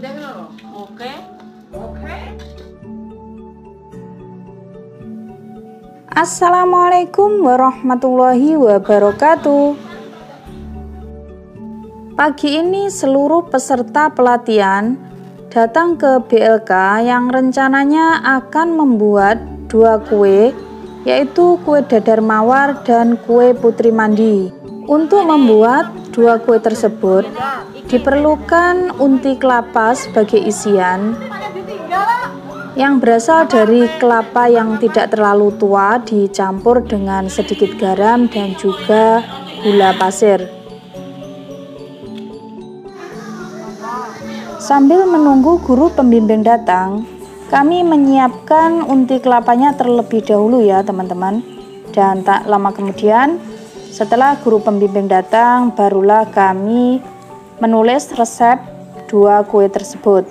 Oke. Oke. Assalamualaikum warahmatullahi wabarakatuh. Pagi ini seluruh peserta pelatihan datang ke BLK yang rencananya akan membuat 2 kue, yaitu kue dadar mawar dan kue putri mandi. Untuk membuat 2 kue tersebut diperlukan unti kelapa sebagai isian yang berasal dari kelapa yang tidak terlalu tua dicampur dengan sedikit garam dan juga gula pasir. Sambil menunggu guru pembimbing datang, kami menyiapkan unti kelapanya terlebih dahulu ya teman-teman. Dan tak lama kemudian, setelah guru pembimbing datang, barulah kami menulis resep 2 kue tersebut.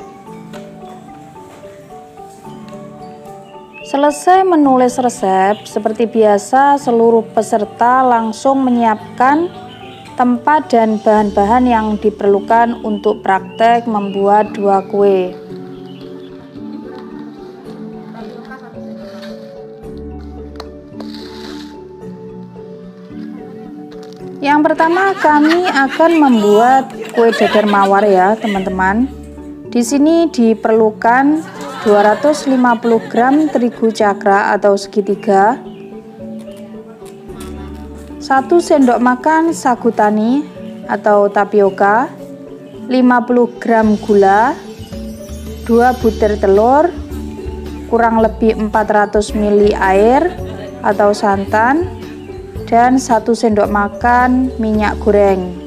Selesai menulis resep, seperti biasa seluruh peserta langsung menyiapkan tempat dan bahan-bahan yang diperlukan untuk praktek membuat 2 kue. Yang pertama kami akan membuat kue dadar mawar ya teman-teman. Di sini diperlukan 250 gram terigu cakra atau segitiga, 1 sendok makan sagu tani atau tapioka, 50 gram gula, 2 butir telur, kurang lebih 400 ml air atau santan, dan 1 sendok makan minyak goreng.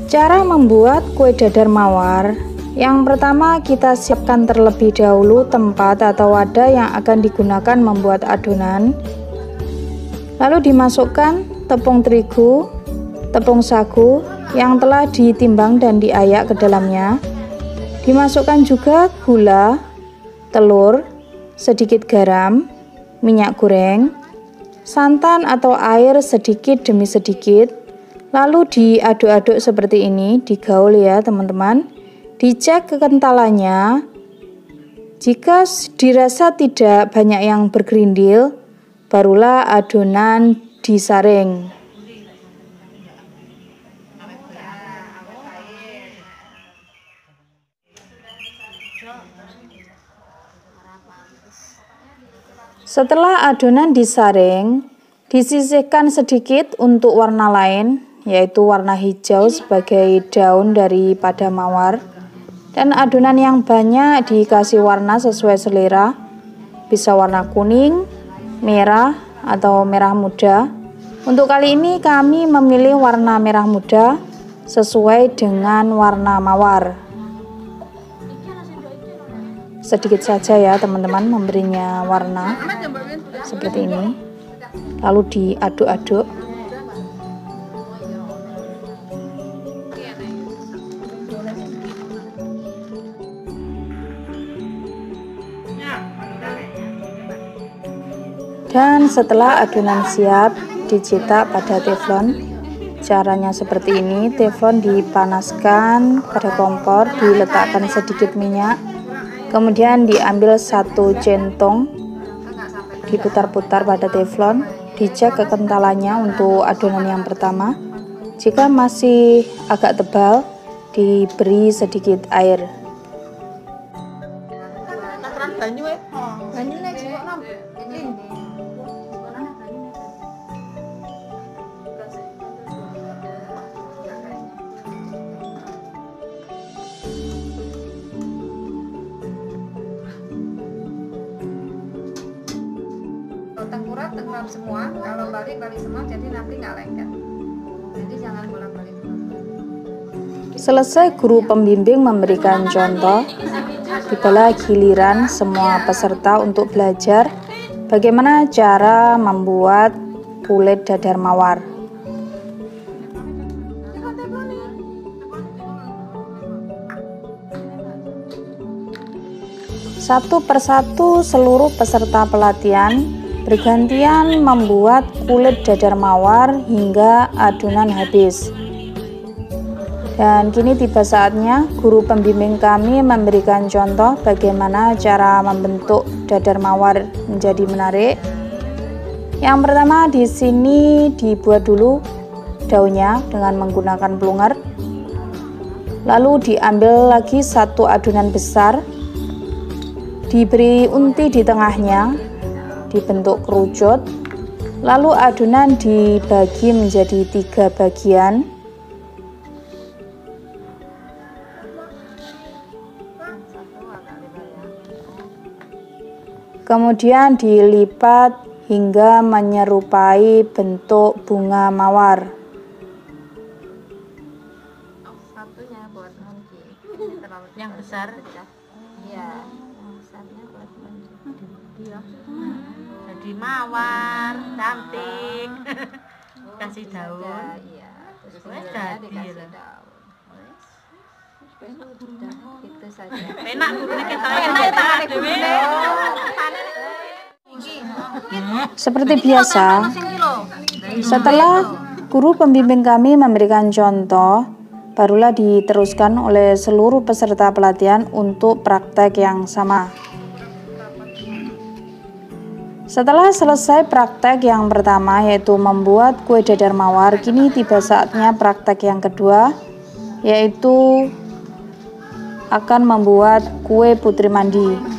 Cara membuat kue dadar mawar, yang pertama kita siapkan terlebih dahulu tempat atau wadah yang akan digunakan membuat adonan. Lalu dimasukkan tepung terigu, tepung sagu yang telah ditimbang dan diayak ke dalamnya. Dimasukkan juga gula, telur, sedikit garam, minyak goreng, santan atau air sedikit demi sedikit. Lalu diaduk-aduk seperti ini, digaul ya teman-teman. Dicek kekentalannya. Jika dirasa tidak banyak yang bergerindil, barulah adonan disaring. Setelah adonan disaring, disisihkan sedikit untuk warna lain, yaitu warna hijau sebagai daun daripada mawar. Dan adonan yang banyak dikasih warna sesuai selera, bisa warna kuning, merah, atau merah muda. Untuk kali ini kami memilih warna merah muda sesuai dengan warna mawar. Sedikit saja ya teman-teman memberinya warna seperti ini, lalu diaduk-aduk. Dan setelah adonan siap, dicetak pada teflon. Caranya seperti ini, teflon dipanaskan pada kompor, diletakkan sedikit minyak, kemudian diambil 1 centong, diputar-putar pada teflon, dicek kekentalannya untuk adonan yang pertama. Jika masih agak tebal, diberi sedikit air. Tengkurap semua, kalau balik semua, jadi nanti nggak lengket. Jadi jangan bolak-balik. Selesai guru pembimbing memberikan contoh, tibalah giliran semua peserta untuk belajar bagaimana cara membuat kulit dadar mawar. Satu persatu seluruh peserta pelatihan bergantian membuat kulit dadar mawar hingga adonan habis. Dan kini tiba saatnya guru pembimbing kami memberikan contoh bagaimana cara membentuk dadar mawar menjadi menarik. Yang pertama, di sini dibuat dulu daunnya dengan menggunakan plunger. Lalu diambil lagi satu adonan besar, diberi unti di tengahnya, dibentuk kerucut, lalu adonan dibagi menjadi 3 bagian. Kemudian dilipat hingga menyerupai bentuk bunga mawar. Satunya buat monkey. Yang besar. Iya, yang besarnya buat monkey. Jadi mawar cantik. Kasih daun. Iya, terus Wes kemudian jadi dikasih lah. daun. Udah, gitu saja. Enak gurune kita enak dhewe. Seperti biasa, setelah guru pembimbing kami memberikan contoh, barulah diteruskan oleh seluruh peserta pelatihan untuk praktek yang sama. Setelah selesai praktek yang pertama, yaitu membuat kue dadar mawar, kini tiba saatnya praktek yang kedua, yaitu akan membuat kue putri mandi.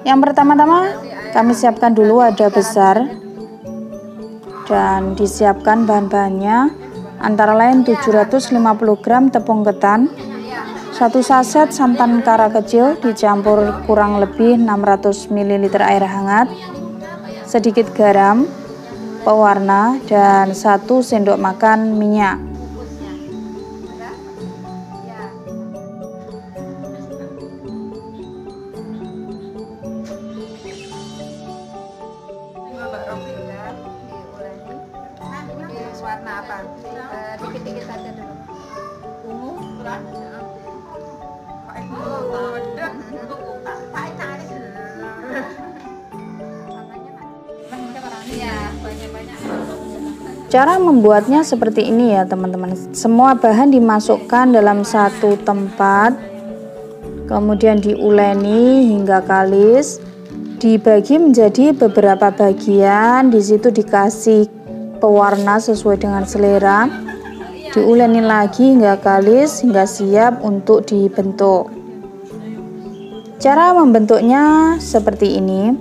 Yang pertama-tama kami siapkan dulu wadah besar dan disiapkan bahan-bahannya, antara lain 750 gram tepung ketan, 1 saset santan kara kecil dicampur kurang lebih 600 ml air hangat, sedikit garam, pewarna, dan 1 sendok makan minyak. Warna apa? Dikit-dikit aja dulu. Ungu, Cara membuatnya seperti ini ya teman-teman. Semua bahan dimasukkan dalam satu tempat, kemudian diuleni hingga kalis, dibagi menjadi beberapa bagian. Di situ dikasih pewarna sesuai dengan selera, diuleni lagi hingga kalis hingga siap untuk dibentuk. Cara membentuknya seperti ini.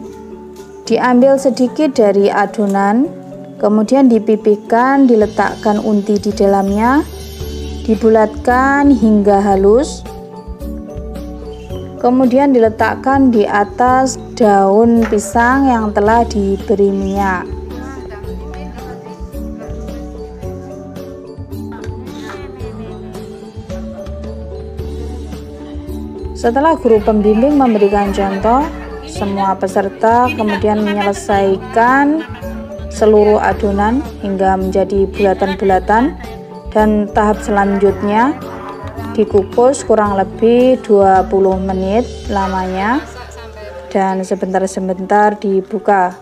Diambil sedikit dari adonan, kemudian dipipihkan, diletakkan unti di dalamnya, dibulatkan hingga halus, kemudian diletakkan di atas daun pisang yang telah diberi minyak. Setelah guru pembimbing memberikan contoh, semua peserta kemudian menyelesaikan seluruh adonan hingga menjadi bulatan-bulatan, dan tahap selanjutnya dikukus kurang lebih 20 menit lamanya dan sebentar-sebentar dibuka.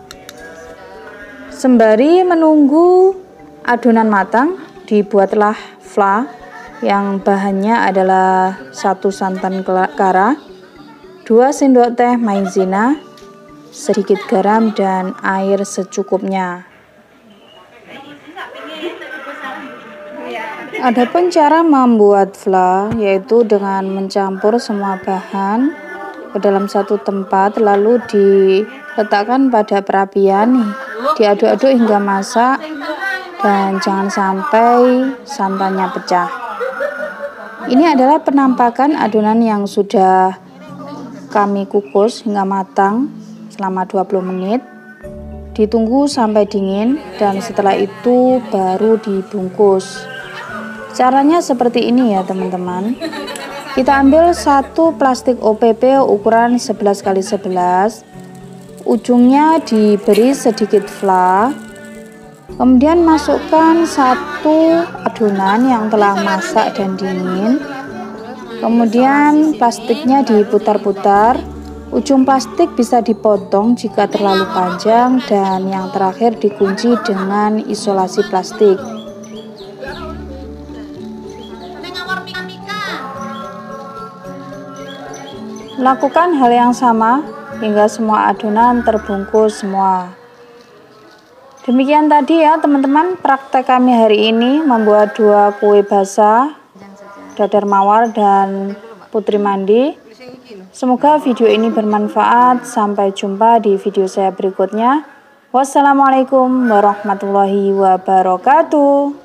Sembari menunggu adonan matang, dibuatlah fla yang bahannya adalah 1 santan kara, 2 sendok teh maizena, sedikit garam, dan air secukupnya. Adapun cara membuat fla yaitu dengan mencampur semua bahan ke dalam satu tempat, lalu diletakkan pada perapian, diaduk-aduk hingga masak, dan jangan sampai santannya pecah. Ini adalah penampakan adonan yang sudah kami kukus hingga matang selama 20 menit. Ditunggu sampai dingin dan setelah itu baru dibungkus. Caranya seperti ini ya teman-teman. Kita ambil satu plastik OPP ukuran 11x11. Ujungnya diberi sedikit fla. Kemudian masukkan satu adonan yang telah masak dan dingin. Kemudian plastiknya diputar-putar Ujung plastik bisa dipotong jika terlalu panjang, dan yang terakhir dikunci dengan isolasi plastik. Lakukan hal yang sama hingga semua adonan terbungkus semua. Demikian tadi ya teman-teman, praktek kami hari ini membuat 2 kue basah, dadar mawar dan putri mandi. Semoga video ini bermanfaat. Sampai jumpa di video saya berikutnya. Wassalamualaikum warahmatullahi wabarakatuh.